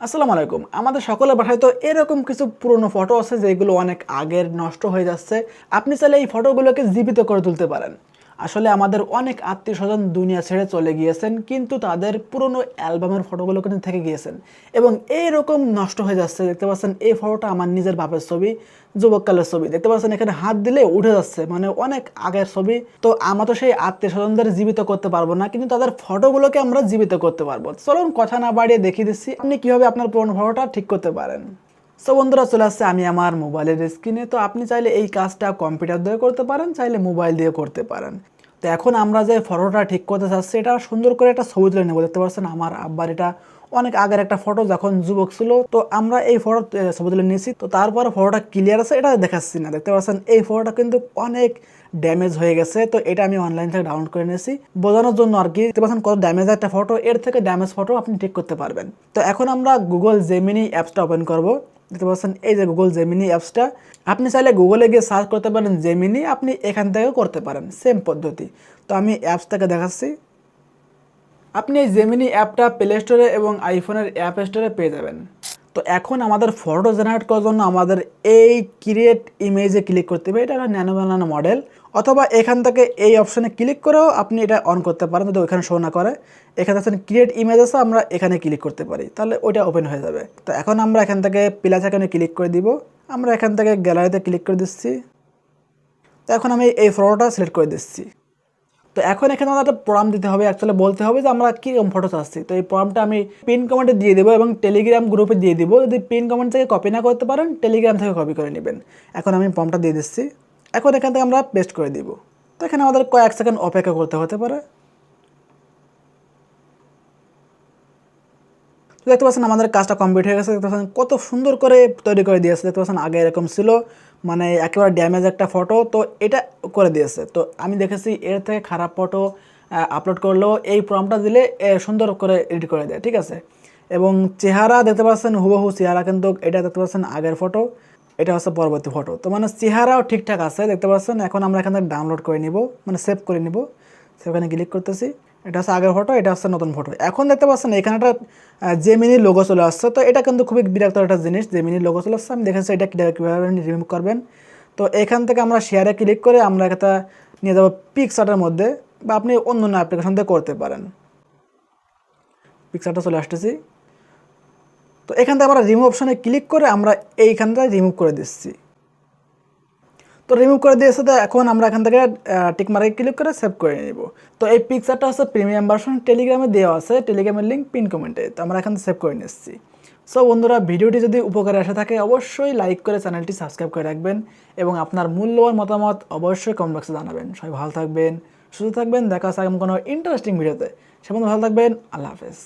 আসসালামু আলাইকুম। আমাদের সকলের বাসায় তো এরকম কিছু পুরনো ফটো আছে যেগুলো অনেক আগের নষ্ট হয়ে যাচ্ছে। আপনি চাইলে এই ফটোগুলোকে জীবিত করে তুলতে পারেন। আসলে আমাদের অনেক আত্মীয়স্বজন দুনিয়া ছেড়ে চলে গিয়েছেন, কিন্তু তাদের পুরনো অ্যালবামের ফটোগুলো কিন্তু থেকে গিয়েছেন এবং এইরকম নষ্ট হয়ে যাচ্ছে। দেখতে পাচ্ছেন এই ফটোটা আমার নিজের বাপের ছবি, যুবককালের ছবি। দেখতে পাচ্ছেন এখানে হাত দিলে উঠে যাচ্ছে, মানে অনেক আগের ছবি। তো আমরা তো সেই আত্মীয়স্বজনদের জীবিত করতে পারবো না, কিন্তু তাদের ফটোগুলোকে আমরা জীবিত করতে পারবো। চলুন কথা না বাড়িয়ে দেখিয়ে দিচ্ছি আপনি কিভাবে আপনার পুরনো ফটোটা ঠিক করতে পারেন। সো বন্ধুরা, চলে আসছে আমি আমার মোবাইলের স্ক্রিনে। তো আপনি চাইলে এই কাজটা কম্পিউটার দিয়ে করতে পারেন, চাইলে মোবাইল দিয়ে করতে পারেন। তো এখন আমরা যে ফটোটা ঠিক করতে চাচ্ছি, এটা সুন্দর করে একটা ছবি তুলে নেবো। দেখতে পাচ্ছেন আমার আব্বার এটা অনেক আগের একটা ফটো, যখন যুবক ছিল। তো আমরা এই ফটো ছবি তুলে নিয়েছি। তো তারপর ফটোটা ক্লিয়ার আছে এটা দেখাচ্ছি না। দেখতে পাচ্ছেন এই ফটোটা কিন্তু অনেক ড্যামেজ হয়ে গেছে। তো এটা আমি অনলাইন থেকে ডাউনলোড করে নিয়েছি বোঝানোর জন্য আর কি। দেখতে পাচ্ছেন কত ড্যামেজ একটা ফটো, এর থেকে ড্যামেজ ফটো আপনি ঠিক করতে পারবেন। তো এখন আমরা গুগল জেমিনি অ্যাপসটা ওপেন করব। দেখতে পাচ্ছেন এই যে গুগল জেমিনি অ্যাপসটা। আপনি চাইলে গুগলে গিয়ে সার্চ করতে পারেন জেমিনি, আপনি এখান থেকেও করতে পারেন সেম পদ্ধতি। তো আমি অ্যাপসটাকে দেখাচ্ছি। আপনি এই জেমিনি অ্যাপটা প্লে স্টোরে এবং আইফোনের অ্যাপ স্টোরে পেয়ে যাবেন। তো এখন আমাদের ফটো জেনারেট করার জন্য আমাদের এই ক্রিয়েট ইমেজে ক্লিক করতে হবে। এটা একটা ন্যানো বানানো মডেল, অথবা এখান থেকে এই অপশানে ক্লিক করেও আপনি এটা অন করতে পারেন যদি ওইখানে শো না করে। এখানে আছে ক্রিয়েট ইমেজ আছে, আমরা এখানে ক্লিক করতে পারি, তাহলে ওইটা ওপেন হয়ে যাবে। তো এখন আমরা এখান থেকে প্লাস এখানে ক্লিক করে দিব। আমরা এখান থেকে গ্যালারিতে ক্লিক করে দিচ্ছি। তো এখন আমি এই ফটোটা সিলেক্ট করে দিচ্ছি। তো এখন এখানে আমাদের একটা প্রম্পট দিতে হবে, অ্যাকচুয়ালি বলতে হবে যে আমরা কীরকম ফটো চাচ্ছি। তো এই প্রম্পটটা আমি পিন কমেন্টে দিয়ে দেবো এবং টেলিগ্রাম গ্রুপে দিয়ে দিব। যদি পিন কমেন্ট থেকে কপি না করতে পারেন, টেলিগ্রাম থেকে কপি করে নেবেন। এখন আমি প্রম্পটটা দিয়ে দিচ্ছি। এখন এখান থেকে আমরা পেস্ট করে দিব। তো এখানে আমাদের কয়েক সেকেন্ড অপেক্ষা করতে হতে পারে। তো দেখতে পাচ্ছেন আমাদের কাজটা কমপ্লিট হয়ে গেছে। দেখতে পাচ্ছেন কত সুন্দর করে তৈরি করে দিয়েছে। দেখতে পাচ্ছেন আগে এরকম ছিল, মানে একেবারে ড্যামেজ একটা ফটো, তো এটা করে দিয়েছে। তো আমি দেখেছি এর থেকে খারাপ ফটো আপলোড করলেও এই প্রম্পটটা দিলে সুন্দর করে এডিট করে দেয়, ঠিক আছে। এবং চেহারা দেখতে পাচ্ছেন হুবহু চেহারা, কিন্তু এটা দেখতে পাচ্ছেন আগের ফটো, এটা হচ্ছে পরবর্তী ফটো। তো মানে চেহারাও ঠিকঠাক আছে দেখতে পাচ্ছেন। এখন আমরা এখান থেকে ডাউনলোড করে নিব, মানে সেভ করে নিব। সেখানে ক্লিক করতেছি। এটা হচ্ছে আগের ফটো, এটা হচ্ছে নতুন ফটো। এখন দেখতে পাচ্ছেন এখানে একটা জেমিনি লোগো চলে আসছে। তো এটা কিন্তু খুবই বিরক্ত একটা জিনিস, জেমিনি লোগো চলে আসছে। আমি দেখেছি এটা কীভাবে রিমুভ করবেন। তো এখান থেকে আমরা শেয়ারে ক্লিক করে আমরা একটা নিয়ে যাবো পিকচারের মধ্যে, বা আপনি অন্য অন্য অ্যাপ্লিকেশন দিয়ে করতে পারেন। পিকচারটা চলে আসতেছি। তো এখান থেকে আমরা রিমুভ অপশানে ক্লিক করে আমরা এইখানটায় রিমুভ করে দিচ্ছি। তো রিমুভ করে দিয়েছে। তো এখন আমরা এখান থেকে টিক মার্কে ক্লিক করে সেভ করে নিব। তো এই পিকচারটা হচ্ছে প্রিমিয়াম ভার্সন, টেলিগ্রামে দেওয়া আছে, টেলিগ্রামের লিঙ্ক পিন কমেন্টে। তো আমরা এখান থেকে সেভ করে নিচ্ছি। সো বন্ধুরা, ভিডিওটি যদি উপকারে আসে থাকে অবশ্যই লাইক করে চ্যানেলটি সাবস্ক্রাইব করে রাখবেন এবং আপনার মূল্যবান মতামত অবশ্যই কমেন্ট বক্সে জানাবেন। সবাই ভালো থাকবেন, সুস্থ থাকবেন। দেখা হচ্ছে এমন কোনো ইন্টারেস্টিং ভিডিওতে। সে ভালো থাকবেন। আল্লাহ হাফেজ।